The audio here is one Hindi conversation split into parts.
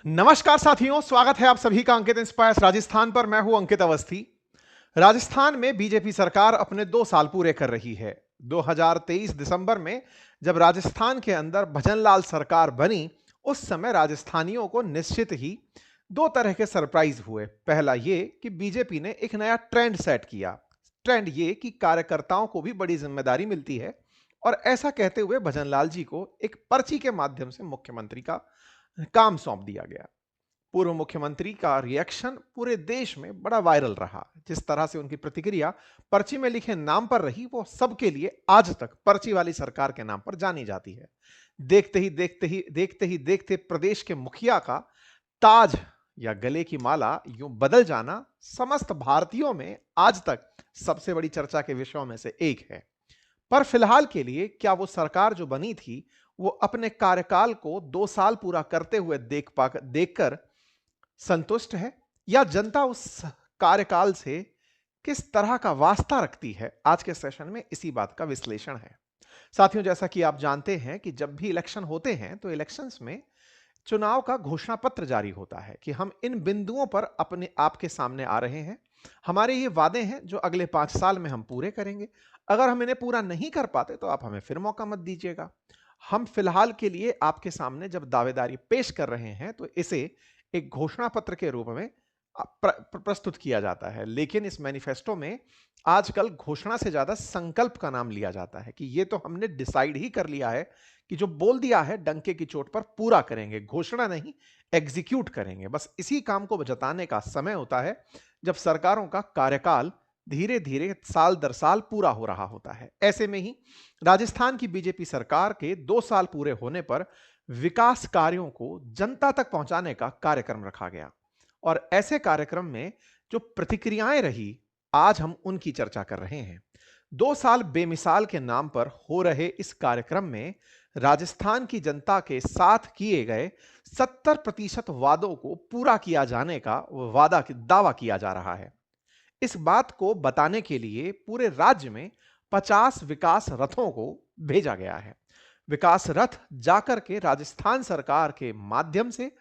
नमस्कार साथियों, स्वागत है आप सभी का अंकित इंस्पायर्स राजस्थान पर। मैं हूं अंकित अवस्थी। राजस्थान में बीजेपी सरकार अपने 2 साल पूरे कर रही है। 2023 दिसंबर में जब राजस्थान के अंदर भजनलाल सरकार बनी, उस समय राजस्थानियों को निश्चित ही दो तरह के सरप्राइज हुए। पहला ये कि बीजेपी ने एक नया ट्रेंड सेट किया। ट्रेंड ये कि कार्यकर्ताओं को भी बड़ी जिम्मेदारी मिलती है, और ऐसा कहते हुए भजनलाल जी को एक पर्ची के माध्यम से मुख्यमंत्री का काम सौंप दिया गया। पूर्व मुख्यमंत्री का रिएक्शन पूरे देश में बड़ा वायरल रहा। जिस तरह से उनकी प्रतिक्रिया पर्ची में लिखे नाम पर रही, वो सबके लिए आज तक पर्ची वाली सरकार के नाम पर जानी जाती है। देखते ही देखते प्रदेश के मुखिया का ताज या गले की माला यूं बदल जाना समस्त भारतीयों में आज तक सबसे बड़ी चर्चा के विषयों में से एक है। पर फिलहाल के लिए क्या वो सरकार जो बनी थी, वो अपने कार्यकाल को 2 साल पूरा करते हुए देखकर संतुष्ट है, या जनता उस कार्यकाल से किस तरह का वास्ता रखती है? आज के सेशन में इसी बात का विश्लेषण है। साथियों, जैसा कि आप जानते हैं कि जब भी इलेक्शन होते हैं तो इलेक्शंस में चुनाव का घोषणा पत्र जारी होता है कि हम इन बिंदुओं पर अपने आपके सामने आ रहे हैं। हमारे ये वादे हैं जो अगले 5 साल में हम पूरे करेंगे। अगर हम इन्हें पूरा नहीं कर पाते तो आप हमें फिर मौका मत दीजिएगा। हम फिलहाल के लिए आपके सामने जब दावेदारी पेश कर रहे हैं तो इसे एक घोषणा पत्र के रूप में प्रस्तुत किया जाता है। लेकिन इस मैनिफेस्टो में आजकल घोषणा से ज्यादा संकल्प का नाम लिया जाता है कि ये तो हमने डिसाइड ही कर लिया है कि जो बोल दिया है डंके की चोट पर पूरा करेंगे, घोषणा नहीं, एग्जीक्यूट करेंगे। बस इसी काम को जताने का समय होता है जब सरकारों का कार्यकाल धीरे धीरे साल दर साल पूरा हो रहा होता है। ऐसे में ही राजस्थान की बीजेपी सरकार के 2 साल पूरे होने पर विकास कार्यों को जनता तक पहुंचाने का कार्यक्रम रखा गया। और ऐसे कार्यक्रम में जो प्रतिक्रियाएं रही, आज हम उनकी चर्चा कर रहे हैं। 2 साल बेमिसाल के नाम पर हो रहे इस कार्यक्रम में राजस्थान की जनता के साथ किए गए 70% वादों को पूरा किया जाने का दावा किया जा रहा है। इस बात को बताने के लिए पूरे राज्य में 50 विकास रथों को भेजा गया है। विकास रथ जाकर के राजस्थान सरकार के माध्यम से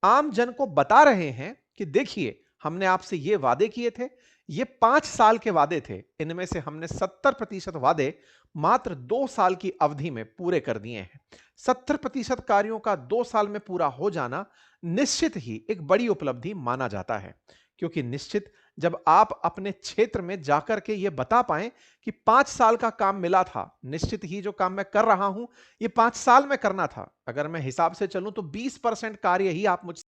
आम जन को बता रहे हैं कि देखिए, हमने आपसे ये वादे किए थे, ये 5 साल के वादे थे, इनमें से हमने 70% वादे मात्र 2 साल की अवधि में पूरे कर दिए हैं। 70% कार्यों का 2 साल में पूरा हो जाना निश्चित ही एक बड़ी उपलब्धि माना जाता है, क्योंकि निश्चित जब आप अपने क्षेत्र में जाकर के ये बता पाएं कि 5 साल का काम मिला था, निश्चित ही जो काम मैं कर रहा हूं ये 5 साल में करना था। अगर मैं हिसाब से चलूं तो 20% कार्य ही आप मुझसे